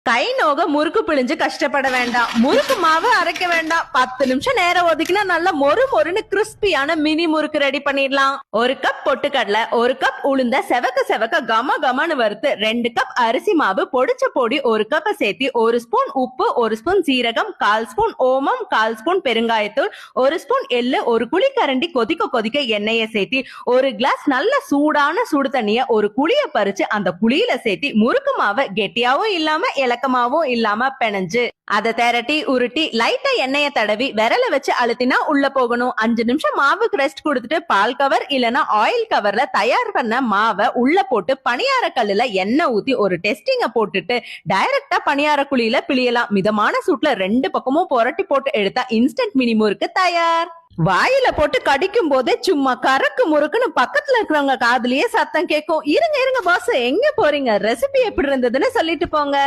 கை நோக முறுக்கு பிழிஞ்சு கஷ்டப்பட வேண்டாம். முறுக்கு மாவு அரைக்க வேண்டாம். 10 நிமிஷம் நேரம் ஒதுக்கினா நல்ல மொறு மொறுன்னு கிறிஸ்பியான மினி முறுக்கு ரெடி பண்ணிடலாம். 1 கப் பொட்டுக்கடலை, 1 கப் உளுந்த செவக்க செவக்க கம கமன்னு வறுத்து 2 கப் அரிசி மாவு பொடிச்ச பொடி 1 கப் சேர்த்தி 1 ஸ்பூன் உப்பு, 1 ஸ்பூன் சீரகம், 1/4 ஸ்பூன் ஓமம், 1/4 ஸ்பூன் பெருங்காயத்தூள், 1 ஸ்பூன் எள்ளு, 1 குழிக்கரண்டி கொதிக்க கொதிக்க எண்ணெயை சேர்த்தி 1 கிளாஸ் நல்ல சூடான சுடு தண்ணிய ஒரு குழிய பறிச்சு அந்த குழியில சேர்த்தி முறுக்கு மாவை கெட்டியாவும் இல்லாம இலக்கமாவும் இல்லாம பெனஞ்சு அதை திரட்டி உருட்டி லைட்டா எண்ணெய தடவி விரல வச்சு அழுத்தினா உள்ள போகணும். 5 நிமிஷம் மாவுக்கு ரெஸ்ட் கொடுத்துட்டு பால் கவர் இல்லனா ஆயில் கவர்ல தயார் பண்ண மாவை உள்ள போட்டு பணியார கல்லுல எண்ணெய் ஊத்தி ஒரு டெஸ்டிங்க போட்டுட்டு டைரக்டா பணியார குழியில பிழியலாம். மிதமான சூட்ல 2 பக்கமும் புரட்டி போட்டு எடுத்தா இன்ஸ்டன்ட் மினி முறுக்கு தயார். வாயில போட்டு கடிக்கும் போதே சும்மா கறக்கு முறுக்குன்னு பக்கத்துல இருக்கிறவங்க காதுலயே சத்தம் கேட்கும். இருங்க இருங்க பாஸ், எங்க போறீங்க? ரெசிபி எப்படி இருந்ததுன்னு சொல்லிட்டு போங்க.